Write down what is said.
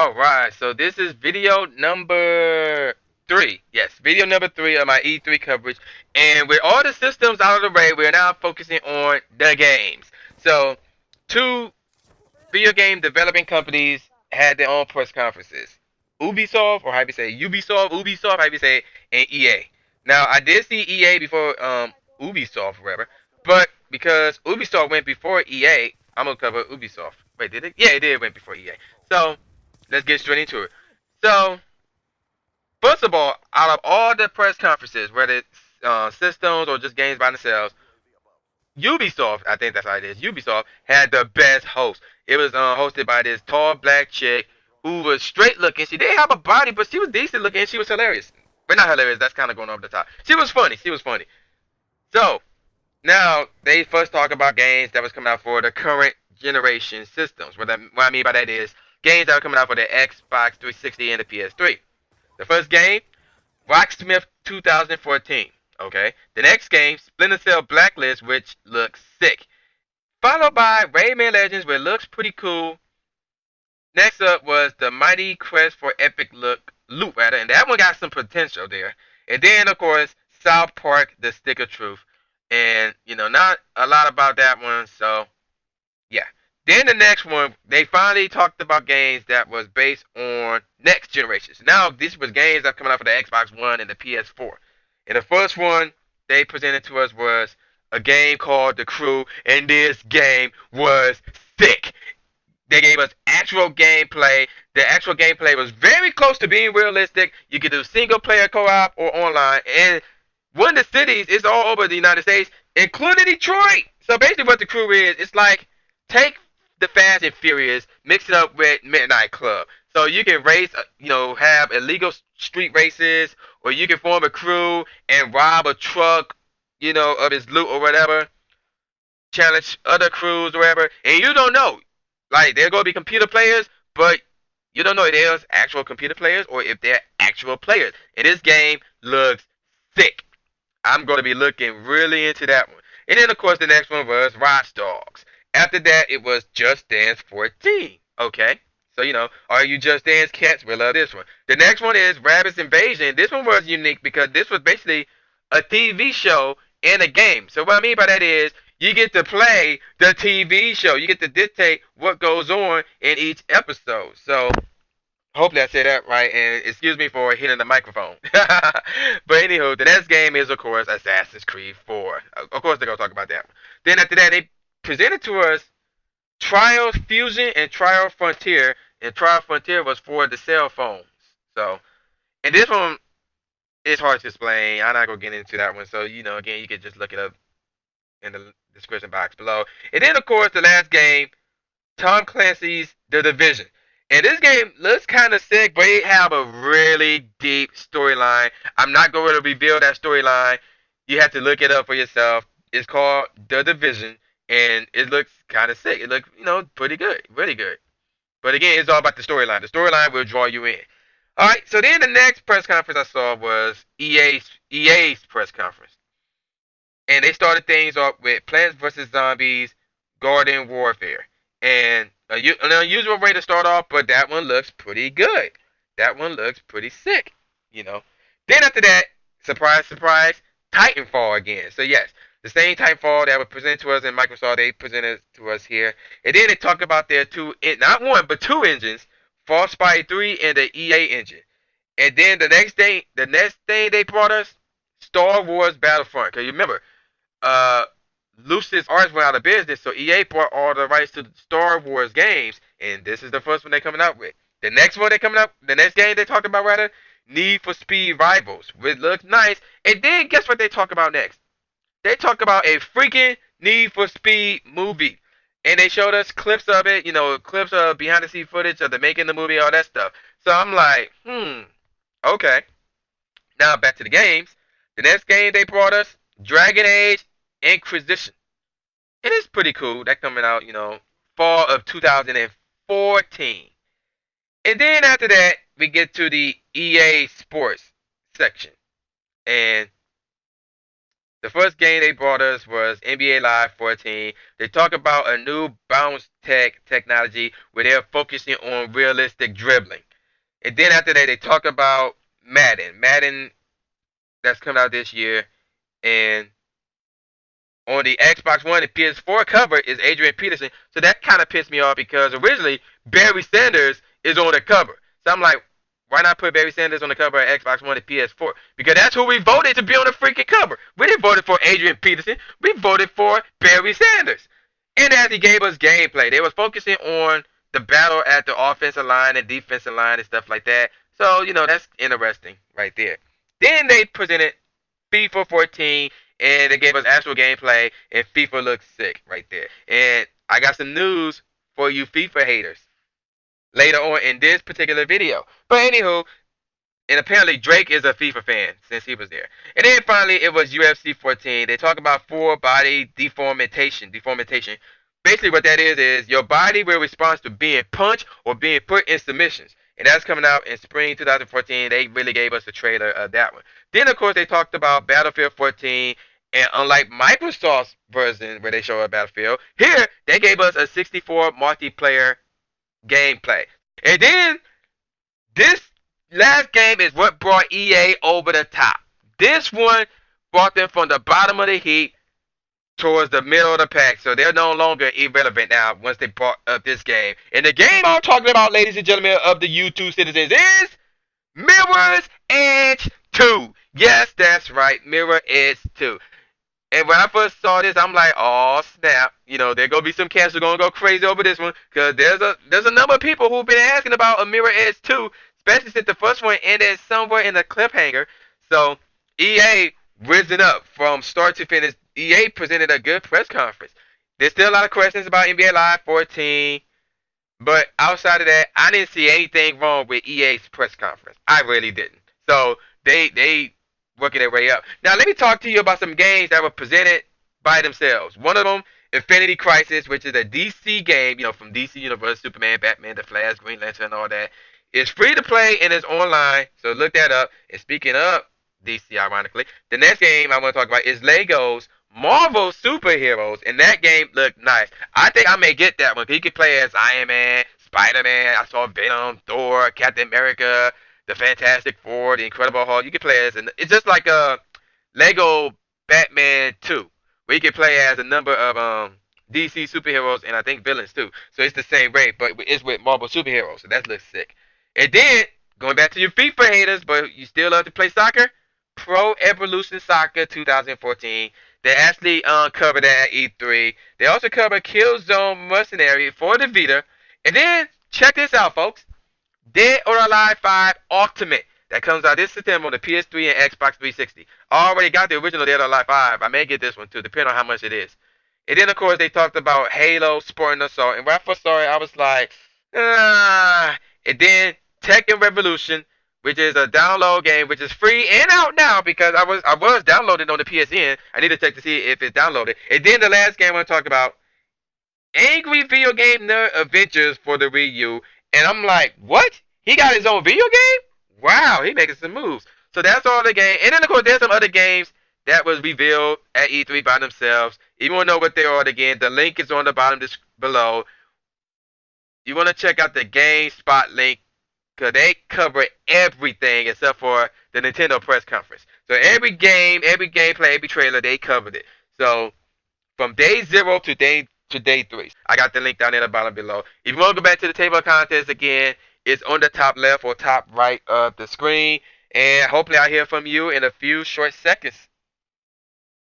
Alright, so this is video number 3. Yes, video number 3 of my E3 coverage. And with all the systems out of the way, we're now focusing on the games. So, two video game developing companies had their own press conferences. Ubisoft, or how you say Ubisoft, how you say it, and EA. Now, I did see EA before Ubisoft, or whatever, but because Ubisoft went before EA, I'm gonna cover Ubisoft. Wait, did it? Yeah, it did went before EA. So, let's get straight into it. So, first of all, out of all the press conferences, whether it's systems or just games by themselves, Ubisoft, I think that's how it is. Ubisoft had the best host. It was hosted by this tall black chick who was straight looking. She didn't have a body, but she was decent looking. And she was hilarious, but not hilarious. That's kind of going over the top. She was funny. She was funny. So now they first talk about games that was coming out for the current generation systems. What I mean by that is games that are coming out for the Xbox 360 and the PS3. The first game, Rocksmith 2014. Okay. The next game, Splinter Cell Blacklist, which looks sick. Followed by Rayman Legends, which looks pretty cool. Next up was the Mighty Quest for Epic Loot, rather, and that one got some potential there. And then, of course, South Park: The Stick of Truth, and not a lot about that one. So yeah. Then the next one, they finally talked about games that was based on next generations. Now, this was games that coming out for the Xbox One and the PS4. And the first one they presented to us was a game called The Crew, and this game was sick. They gave us actual gameplay. The actual gameplay was very close to being realistic. You could do single player co-op or online. And one of the cities is all over the United States, including Detroit. So basically what The Crew is, it's like take the Fast and Furious, mix it up with Midnight Club. So you can race, have illegal street races, or you can form a crew and rob a truck, of its loot or whatever. Challenge other crews or whatever, and you don't know. Like they're gonna be computer players, but you don't know if they're actual computer players or if they're actual players. And this game looks sick. I'm gonna be looking really into that one. And then of course the next one was Watch Dogs. After that it was Just Dance 14. Okay. So are you Just Dance cats? We love this one. The next one is Rabbids Invasion. This one was unique because this was basically a TV show and a game. So what I mean by that is you get to play the TV show. You get to dictate what goes on in each episode. So hopefully I said that right, and excuse me for hitting the microphone. But anywho, the next game is of course Assassin's Creed 4. Of course they're gonna talk about that one. Then after that they presented to us Trials Fusion and Trial Frontier, and Trial Frontier was for the cell phones. So, and this one is hard to explain. I'm not gonna get into that one. So again, you can just look it up in the description box below. And then of course the last game, Tom Clancy's The Division. And this game looks kind of sick, but it have a really deep storyline. I'm not going to reveal that storyline. You have to look it up for yourself. It's called The Division, and it looks kind of sick. It looks, pretty good, really good. But again, it's all about the storyline. The storyline will draw you in. All right. So then the next press conference I saw was EA's press conference, and they started things off with Plants vs Zombies, Garden Warfare, and an unusual way to start off, but that one looks pretty good. That one looks pretty sick, you know. Then after that, surprise, surprise, Titanfall again. So yes, the same Titanfall that was presented to us in Microsoft, they presented to us here, and then they talked about their not one but two engines, Frostbite 3 and the EA engine. And then the next thing they brought us, Star Wars Battlefront. Cause you remember, uh, Lucas Arts went out of business, so EA bought all the rights to the Star Wars games, and this is the first one they're coming out with. The next one they're coming out, the next game they talked about rather, Need for Speed Rivals, which looks nice. And then guess what they talk about next? They talk about a freaking Need for Speed movie. And they showed us clips of it, clips of behind the scene footage of the making the movie, all that stuff. So I'm like, okay. Now back to the games. The next game they brought us, Dragon Age Inquisition. It is pretty cool. That coming out, fall of 2014. And then after that, we get to the EA Sports section. And The first game they brought us was NBA Live 14. They talk about a new bounce technology where they're focusing on realistic dribbling. And then after that, they talk about Madden that's coming out this year, and on the Xbox One and PS4 cover is Adrian Peterson. So that kind of pissed me off because originally Barry Sanders is on the cover. So I'm like, why not put Barry Sanders on the cover of Xbox One and PS4? Because that's who we voted to be on the freaking cover. We didn't vote for Adrian Peterson. We voted for Barry Sanders. And as he gave us gameplay, they was focusing on the battle at the offensive line and defensive line and stuff like that. So, that's interesting right there. Then they presented FIFA 14, and they gave us actual gameplay, and FIFA looks sick right there. And I got some news for you FIFA haters later on in this particular video. But anywho, and apparently Drake is a FIFA fan since he was there. And then finally, it was UFC 14. They talk about full body deformation. Deformation. Basically, what that is your body will respond to being punched or being put in submissions. And that's coming out in spring 2014. They really gave us a trailer of that one. Then, of course, they talked about Battlefield 14. And unlike Microsoft's version where they show a Battlefield, here they gave us a 64 multiplayer gameplay. And then this last game is what brought EA over the top. This one brought them from the bottom of the heap towards the middle of the pack. So they're no longer irrelevant now once they brought up this game. And the game I'm talking about, ladies and gentlemen of the YouTube citizens, is Mirror's Edge 2. Yes, that's right, Mirror Edge 2. And when I first saw this, I'm like, oh snap! There gonna be some cats who gonna go crazy over this one, cause there's a number of people who've been asking about a Mirror Edge 2, especially since the first one ended somewhere in the cliffhanger. So EA risen up from start to finish. EA presented a good press conference. There's still a lot of questions about NBA Live 14, but outside of that, I didn't see anything wrong with EA's press conference. I really didn't. So they working their way up. Now, let me talk to you about some games that were presented by themselves. One of them, Infinity Crisis, which is a DC game, from DC Universe, Superman, Batman, The Flash, Green Lantern, and all that. It's free to play and it's online, so look that up. And speaking of DC, ironically, the next game I want to talk about is Lego's Marvel Superheroes, and that game looked nice. I think I may get that one, because you can play as Iron Man, Spider-Man, I saw Venom, Thor, Captain America, the Fantastic Four, the Incredible Hulk. You can play as, and it's just like a Lego Batman 2, where you can play as a number of DC superheroes and I think villains too. So it's the same rate, but it's with Marvel superheroes, so that looks sick. And then going back to your FIFA haters, but you still love to play soccer, Pro Evolution Soccer 2014. They actually covered that at E3. They also covered Killzone Mercenary for the Vita. And then check this out, folks. Dead or Alive 5 Ultimate. That comes out this September on the PS3 and Xbox 360. I already got the original Dead or Alive 5. I may get this one too, depending on how much it is. And then, of course, they talked about Halo, Spartan Assault. And when I first saw it, I was like, ah. And then Tekken Revolution, which is a download game, which is free and out now because I was downloading on the PSN. I need to check to see if it's downloaded. And then the last game I want to talk about, Angry Video Game Nerd Adventures for the Wii U. And I'm like, what? He got his own video game? Wow, he making some moves. So that's all the game. And then, of course, there's some other games that was revealed at E3 by themselves. If you want to know what they are again, the link is on the bottom below. You want to check out the GameSpot link because they cover everything except for the Nintendo press conference. So every game, every gameplay, every trailer, they covered it. So from day 0 to day 3. I got the link down in the bottom below. If you want to go back to the table of contents again, it's on the top left or top right of the screen. And hopefully I'll hear from you in a few short seconds.